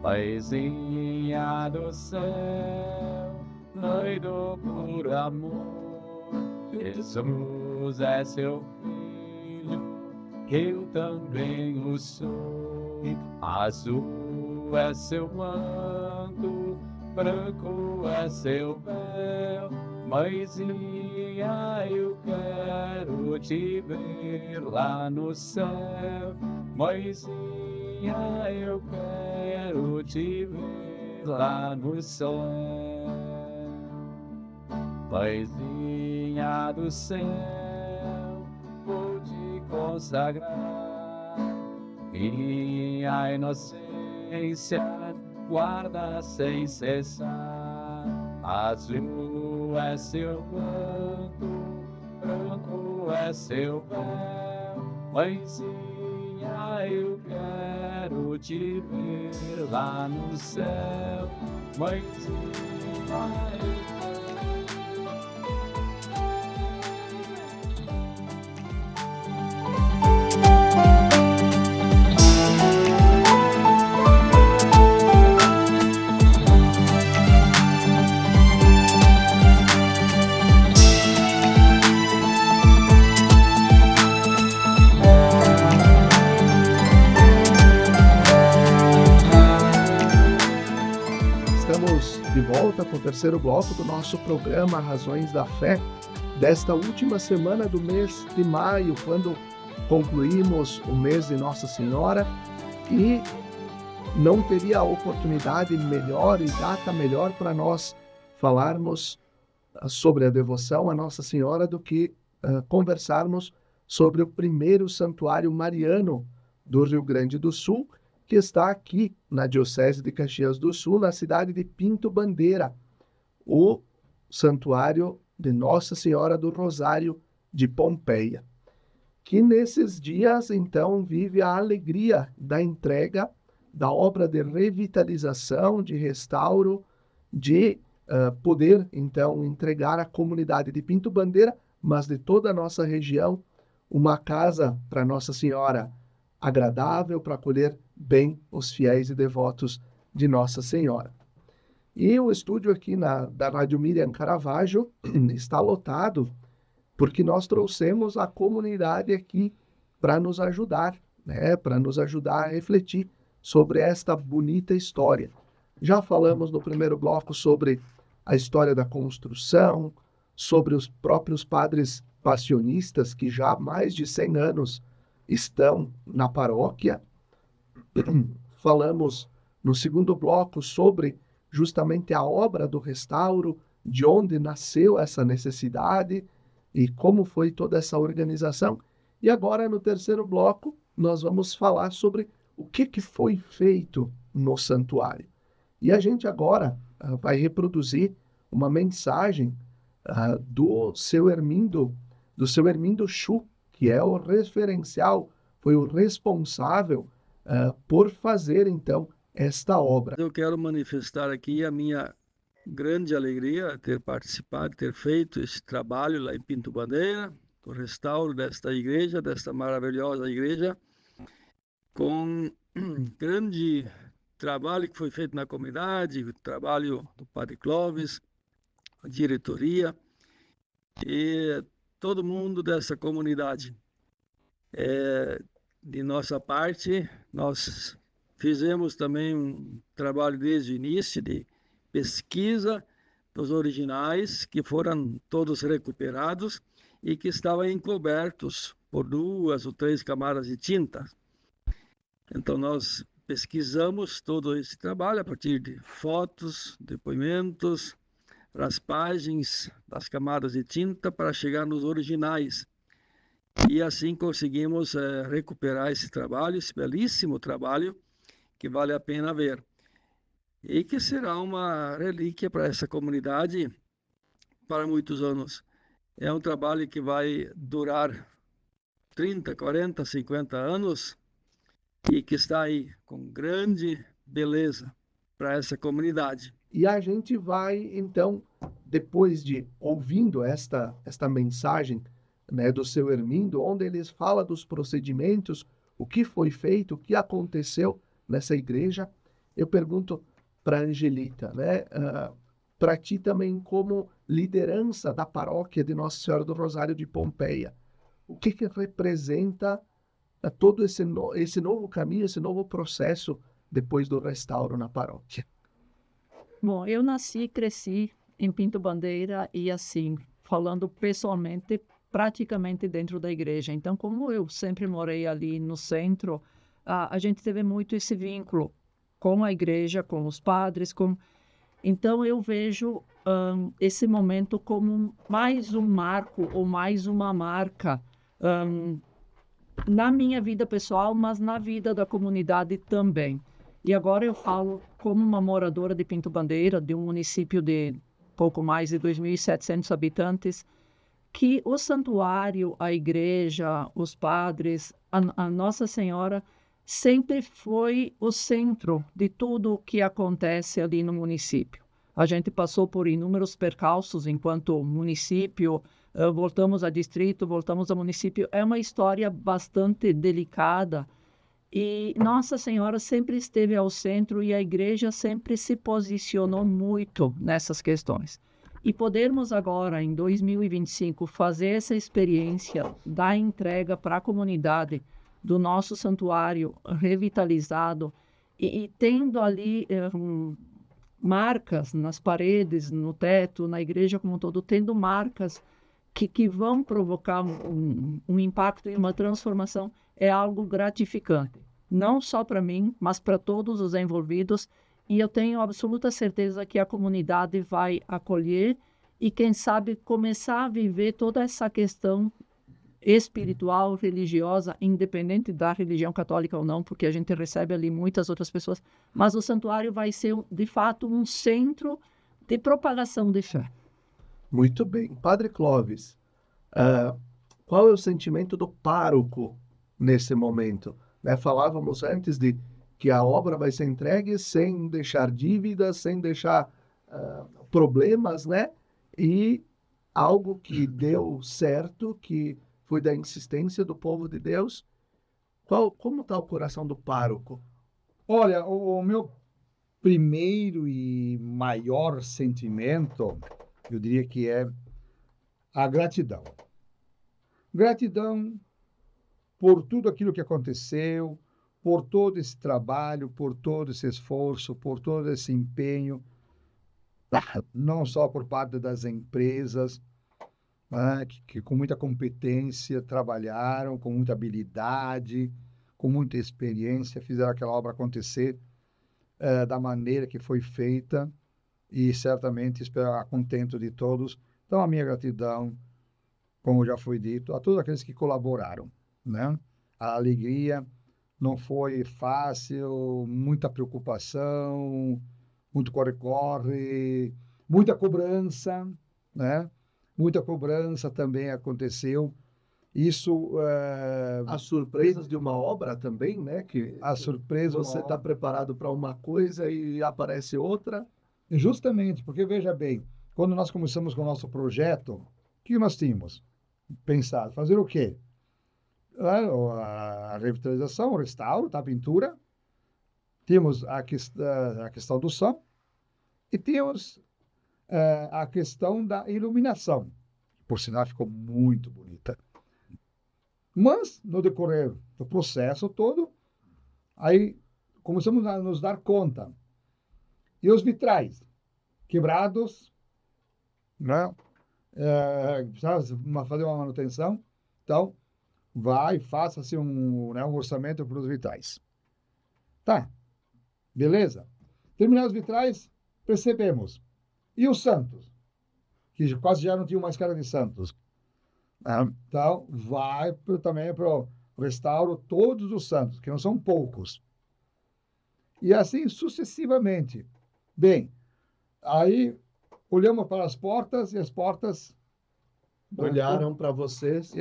Mãezinha do céu, doido por amor, Jesus é seu filho, eu também o sou. Azul é seu manto, branco é seu véu, mãezinha, eu quero te ver lá no céu. Mãezinha, eu quero te ver lá no céu. Mãezinha do céu, vou te consagrar. Minha inocência guarda sem cessar. Azul é seu manto, branco é seu véu, mãezinha, eu quero te ver lá no céu. Mãezinha, eu de volta com o terceiro bloco do nosso programa Razões da Fé, desta última semana do mês de maio, quando concluímos o mês de Nossa Senhora, e não teria a oportunidade melhor e data melhor para nós falarmos sobre a devoção a Nossa Senhora do que conversarmos sobre o primeiro santuário mariano do Rio Grande do Sul, que está aqui na Diocese de Caxias do Sul, na cidade de Pinto Bandeira, o Santuário de Nossa Senhora do Rosário de Pompeia, que nesses dias, então, vive a alegria da entrega da obra de revitalização, de restauro, de poder, então, entregar à comunidade de Pinto Bandeira, mas de toda a nossa região, uma casa para Nossa Senhora agradável, para acolher bem os fiéis e devotos de Nossa Senhora. E o estúdio aqui da Rádio Miriam Caravaggio está lotado porque nós trouxemos a comunidade aqui para nos ajudar, né? Para nos ajudar a refletir sobre esta bonita história. Já falamos no primeiro bloco sobre a história da construção, sobre os próprios padres passionistas que já há mais de 100 anos estão na paróquia. Falamos no segundo bloco sobre justamente a obra do restauro, de onde nasceu essa necessidade e como foi toda essa organização. E agora, no terceiro bloco, nós vamos falar sobre o que foi feito no santuário. E a gente agora vai reproduzir uma mensagem do seu Hermindo Chu, que é o referencial, foi o responsável por fazer, então, esta obra. Eu quero manifestar aqui a minha grande alegria ter participado, ter feito esse trabalho lá em Pinto Bandeira, o restauro desta igreja, desta maravilhosa igreja, com grande trabalho que foi feito na comunidade, o trabalho do Padre Clóvis, a diretoria e todo mundo dessa comunidade. De nossa parte, nós fizemos também um trabalho desde o início de pesquisa dos originais, que foram todos recuperados e que estavam encobertos por 2 ou 3 camadas de tinta. Então, nós pesquisamos todo esse trabalho a partir de fotos, depoimentos, raspagens das camadas de tinta para chegar nos originais. E assim conseguimos recuperar esse trabalho, esse belíssimo trabalho, que vale a pena ver. E que será uma relíquia para essa comunidade para muitos anos. É um trabalho que vai durar 30, 40, 50 anos e que está aí com grande beleza para essa comunidade. E a gente vai, então, depois de ouvindo esta mensagem, né, do seu Hermindo, onde eles falam dos procedimentos, o que foi feito, o que aconteceu nessa igreja, eu pergunto para a Angelita, né, para ti também como liderança da paróquia de Nossa Senhora do Rosário de Pompeia, o que representa todo esse novo caminho, esse novo processo depois do restauro na paróquia? Bom, eu nasci e cresci em Pinto Bandeira e assim, falando pessoalmente, praticamente dentro da igreja. Então, como eu sempre morei ali no centro, a gente teve muito esse vínculo com a igreja, com os padres, Então, eu vejo esse momento como mais um marco ou mais uma marca na minha vida pessoal, mas na vida da comunidade também. E agora eu falo como uma moradora de Pinto Bandeira, de um município de pouco mais de 2.700 habitantes, que o santuário, a igreja, os padres, a Nossa Senhora sempre foi o centro de tudo o que acontece ali no município. A gente passou por inúmeros percalços enquanto município, voltamos a distrito, voltamos a município. É uma história bastante delicada e Nossa Senhora sempre esteve ao centro e a igreja sempre se posicionou muito nessas questões. E podermos agora, em 2025, fazer essa experiência da entrega para a comunidade do nosso santuário revitalizado e tendo ali marcas nas paredes, no teto, na igreja como um todo, tendo marcas que vão provocar um impacto e uma transformação, é algo gratificante. Não só para mim, mas para todos os envolvidos. E eu tenho absoluta certeza que a comunidade vai acolher e, quem sabe, começar a viver toda essa questão espiritual, religiosa, independente da religião católica ou não, porque a gente recebe ali muitas outras pessoas, mas o santuário vai ser, de fato, um centro de propagação de fé. Muito bem. Padre Clóvis, qual é o sentimento do pároco nesse momento? Né? Falávamos antes de que a obra vai ser entregue sem deixar dívidas, sem deixar problemas, né? E algo que deu certo, que foi da insistência do povo de Deus. Como está o coração do pároco? Olha, o meu primeiro e maior sentimento, eu diria que é a gratidão. Gratidão por tudo aquilo que aconteceu, por todo esse trabalho, por todo esse esforço, por todo esse empenho, não só por parte das empresas, né, que com muita competência trabalharam, com muita habilidade, com muita experiência, fizeram aquela obra acontecer da maneira que foi feita e certamente esperar contento de todos. Então, a minha gratidão, como já foi dito, a todos aqueles que colaboraram, né? A alegria não foi fácil, muita preocupação, muito corre-corre, muita cobrança, né? Muita cobrança também aconteceu. Isso... As surpresas de uma obra também, né? Que a surpresa... você está preparado para uma coisa e aparece outra. Justamente, porque veja bem, quando nós começamos com o nosso projeto, o que nós tínhamos pensado? Fazer o quê? A revitalização, o restauro, a pintura, tínhamos a questão do som e tínhamos a questão da iluminação. Por sinal, ficou muito bonita. Mas, no decorrer do processo todo, aí começamos a nos dar conta. E os vitrais quebrados, né? Precisava fazer uma manutenção. Então, faça-se um orçamento para os vitrais. Tá, beleza. Terminados os vitrais, percebemos. E os santos? Que quase já não tinham mais cara de santos. Então, também para o restauro todos os santos, que não são poucos. E assim sucessivamente. Bem, aí olhamos para as portas e as portas... Olharam para vocês.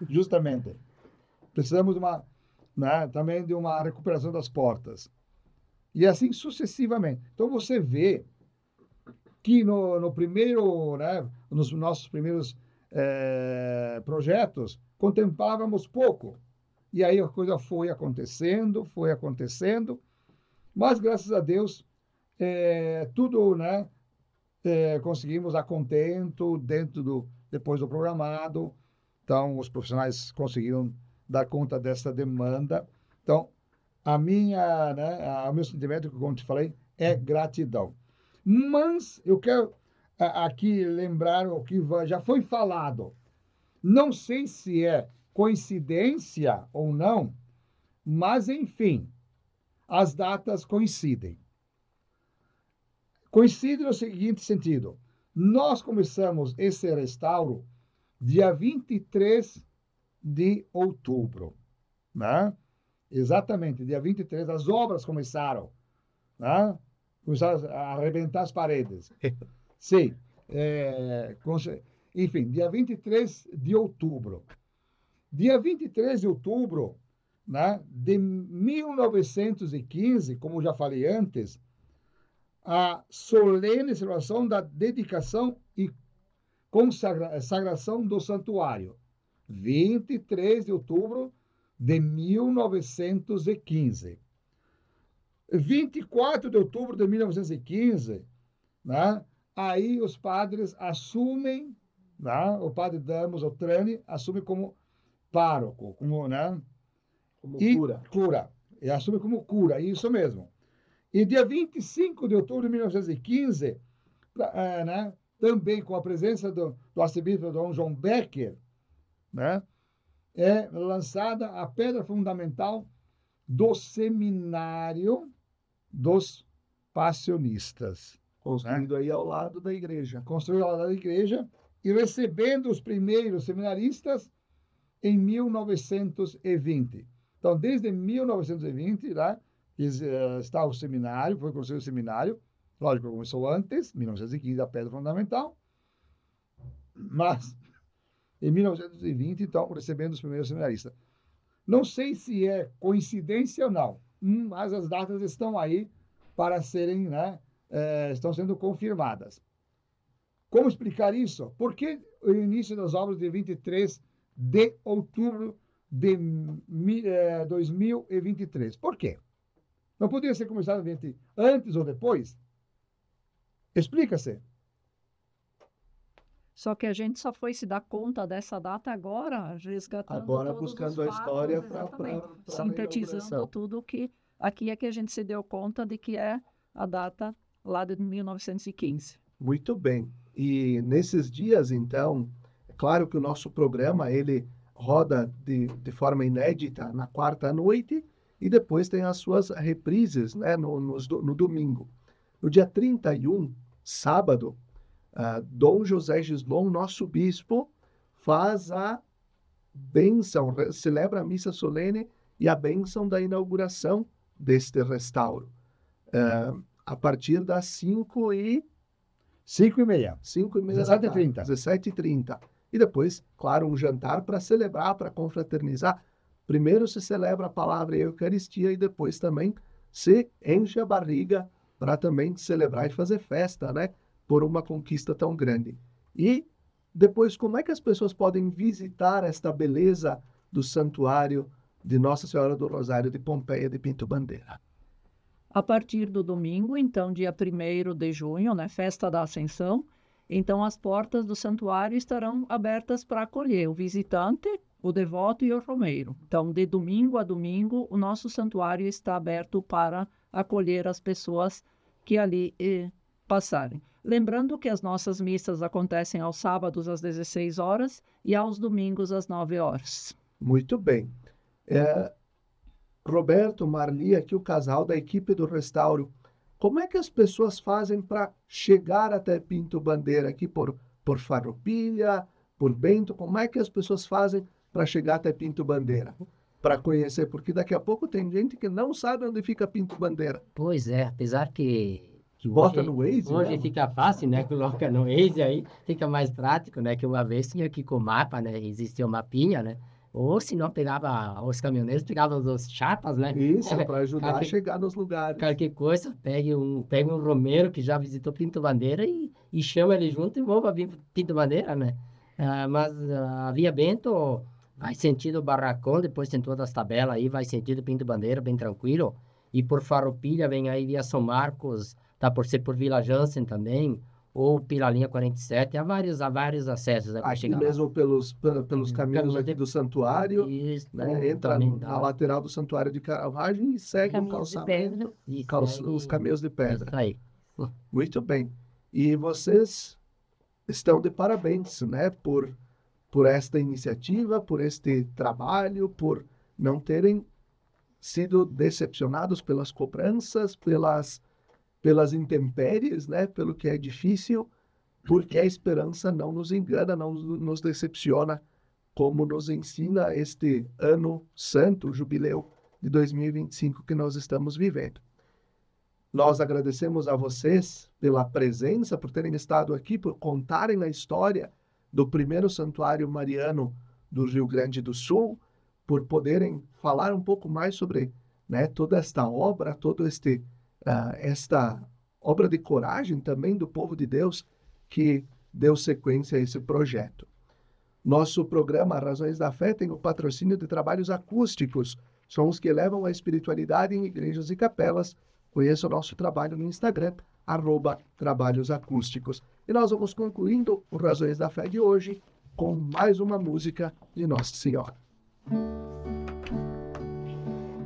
Justamente. Precisamos também de uma recuperação das portas. E assim sucessivamente. Então, você vê que no primeiro, nos nossos primeiros projetos, contemplávamos pouco. E aí a coisa foi acontecendo, mas graças a Deus, tudo, conseguimos a contento depois do programado. Então, os profissionais conseguiram dar conta dessa demanda. Então, o meu sentimento, como te falei, é gratidão. Mas eu quero aqui lembrar o que já foi falado. Não sei se é coincidência ou não, mas, enfim, as datas coincidem. Coincide no seguinte sentido. Nós começamos esse restauro dia 23 de outubro. Né? Exatamente, dia 23, as obras começaram. Né? Começaram a arrebentar as paredes. Sim. Enfim, dia 23 de outubro. Dia 23 de outubro, de 1915, como já falei antes, a solene celebração da dedicação e consagração do santuário. 23 de outubro de 1915. 24 de outubro de 1915, aí os padres assumem, o padre Damos Otrani assume como pároco, como cura. E assume como cura, isso mesmo. E dia 25 de outubro de 1915, também com a presença do arcebispo Dom João Becker, é lançada a pedra fundamental do seminário dos passionistas. Construído aí ao lado da igreja. Construído ao lado da igreja e recebendo os primeiros seminaristas em 1920. Então, desde 1920, está o seminário, foi construído o seminário. Lógico, começou antes, 1915, a pedra fundamental. Mas, em 1920, então, recebendo os primeiros seminaristas. Não sei se é coincidência ou não, mas as datas estão aí para serem, estão sendo confirmadas. Como explicar isso? Por que o início das obras de 23 de outubro de 2023? Por quê? Não poderia ser começado antes ou depois? Explica-se. Só que a gente só foi se dar conta dessa data agora, resgatando Agora todos os buscando a fatos, história pra exatamente, inauguração. sintetizando tudo que aqui é que a gente se deu conta de que é a data lá de 1915. Muito bem. E nesses dias, então, é claro que o nosso programa, ele roda de forma inédita na quarta à noite e depois tem as suas reprises, né, no domingo. No dia 31, sábado, Dom José Gislon, nosso bispo, faz a bênção, celebra a missa solene e a bênção da inauguração deste restauro. A partir das 5h30. 5h30. da tarde, 17h30. 17h30. E depois, claro, um jantar para celebrar, para confraternizar. Primeiro se celebra a palavra e a Eucaristia e depois também se enche a barriga para também celebrar e fazer festa, né? Por uma conquista tão grande. E depois, como é que as pessoas podem visitar esta beleza do santuário de Nossa Senhora do Rosário de Pompeia de Pinto Bandeira? A partir do domingo, então, dia 1º de junho, né, festa da Ascensão, então as portas do santuário estarão abertas para acolher o visitante, o devoto e o romeiro. Então, de domingo a domingo, o nosso santuário está aberto para acolher as pessoas que ali passarem. Lembrando que as nossas missas acontecem aos sábados às 16 horas e aos domingos às 9 horas. Muito bem. Roberto, Marli, aqui o casal da equipe do Restauro. Como é que as pessoas fazem para chegar até Pinto Bandeira aqui por Farroupilha, por Bento? Como é que as pessoas fazem para chegar até Pinto Bandeira? Para conhecer, porque daqui a pouco tem gente que não sabe onde fica Pinto Bandeira. Pois é, apesar que Bota hoje, no Waze, hoje né? fica fácil, né? Coloca no Waze aí, fica mais prático, né? Que uma vez tinha que ir com o mapa, né? Existia o mapinha, né? Ou se não pegava, os caminhoneiros pegavam os chapas, né? Isso, para ajudar a Qualquer- chegar nos lugares. Qualquer coisa, pegue um romeiro que já visitou Pinto Bandeira e chama ele junto e vamos para Pinto Bandeira, né? Mas a Via Bento vai sentido Barracão, depois tem todas as tabelas aí, vai sentido Pinto Bandeira, bem tranquilo. E por Farroupilha vem aí via São Marcos, tá por ser por Vila Jansen também, ou pela linha 47, há vários acessos, né, para Aqui chegar lá. mesmo pelos caminhos Caminhos aqui de- do santuário, Isso, né? Entra também na dá. lateral do santuário de Caravaggio e segue o Caminhos de calçamento, pedra. Isso, os caminhos de pedra. Isso aí. Muito bem. E vocês estão de parabéns, né, por esta iniciativa, por este trabalho, por não terem sido decepcionados pelas cobranças, pelas intempéries, né, pelo que é difícil, porque a esperança não nos engana, não nos decepciona, como nos ensina este ano santo, o jubileu de 2025 que nós estamos vivendo. Nós agradecemos a vocês pela presença, por terem estado aqui, por contarem a história do primeiro santuário mariano do Rio Grande do Sul, por poderem falar um pouco mais sobre, né, toda esta obra, esta obra de coragem também do povo de Deus que deu sequência a esse projeto. Nosso programa Razões da Fé tem o patrocínio de trabalhos acústicos, sons que elevam a espiritualidade em igrejas e capelas. Conheça o nosso trabalho no Instagram, @trabalhosacústicos. E nós vamos concluindo o Razões da Fé de hoje com mais uma música de Nossa Senhora.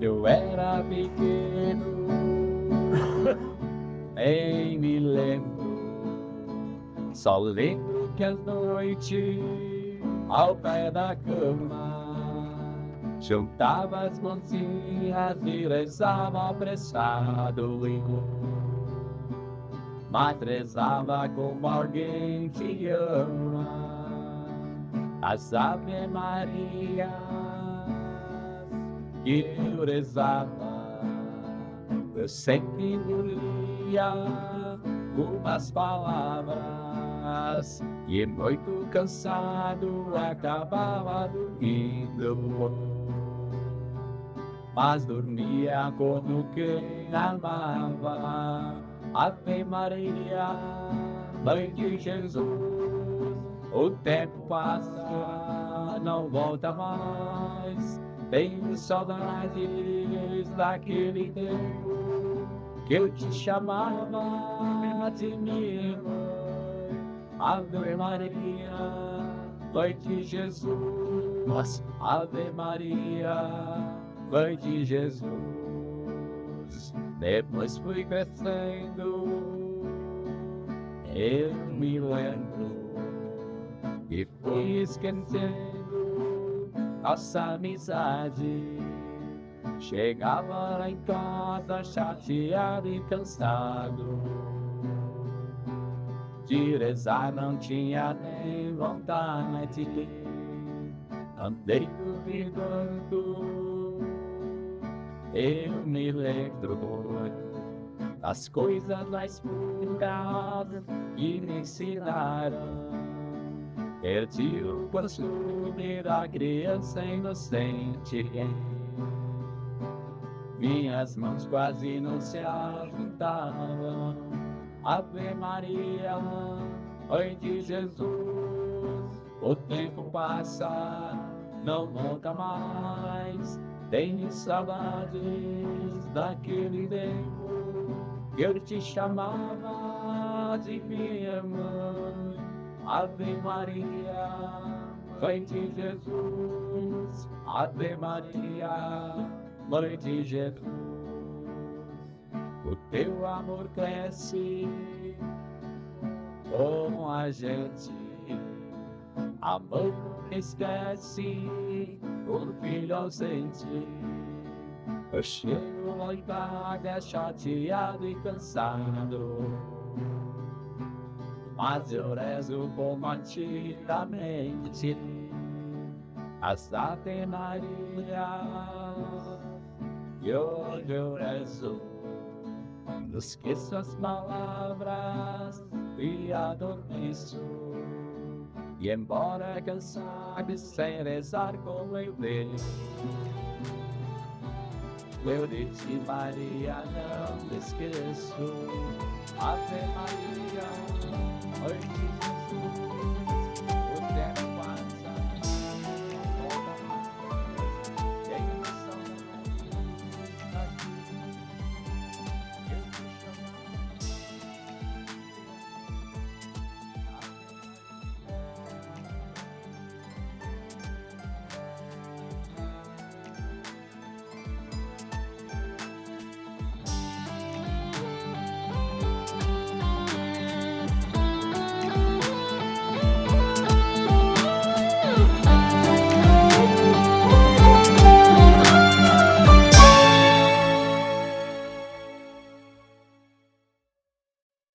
Eu era pequeno, nem me lembro. Só lembro que à noite, ao pé da cama, juntava as mãozinhas e rezava apressado mas rezava como alguém que ama. As Ave Marias que eu rezava, eu sempre engolia umas palavras e muito cansado acabava dormindo, mas dormia como quem amava. Ave Maria, Mãe de Jesus, o tempo passa, não volta mais. Tenho saudades daquele tempo que eu te chamava de minha mãe. Ave Maria, Mãe de Jesus. Ave Maria, Mãe de Jesus. Depois fui crescendo, eu me lembro e fui esquecendo nossa amizade. Chegava lá em casa chateado e cansado, de rezar não tinha nem vontade. Andei duvidando, eu me lembro das coisas mais puras que me ensinaram. Perdi o costume da criança inocente, minhas mãos quase não se ajuntavam. Ave Maria, Mãe de Jesus. O tempo passa, não volta mais. Tenho saudades daquele tempo que eu te chamava de minha mãe. Ave Maria, Mãe de Jesus. Ave Maria, Mãe de Jesus. O teu amor cresce com a gente, a mãe esquece o filho ausente. Eu chego lá em casa chateado e cansado, mas eu rezo combatidamente a Santa Maria. E hoje eu rezo, não esqueço as palavras e adormeço. E embora cansado sem rezar como eu devo, eu de ti, Maria, não me esqueço. Ave Maria, Mãe de Jesus.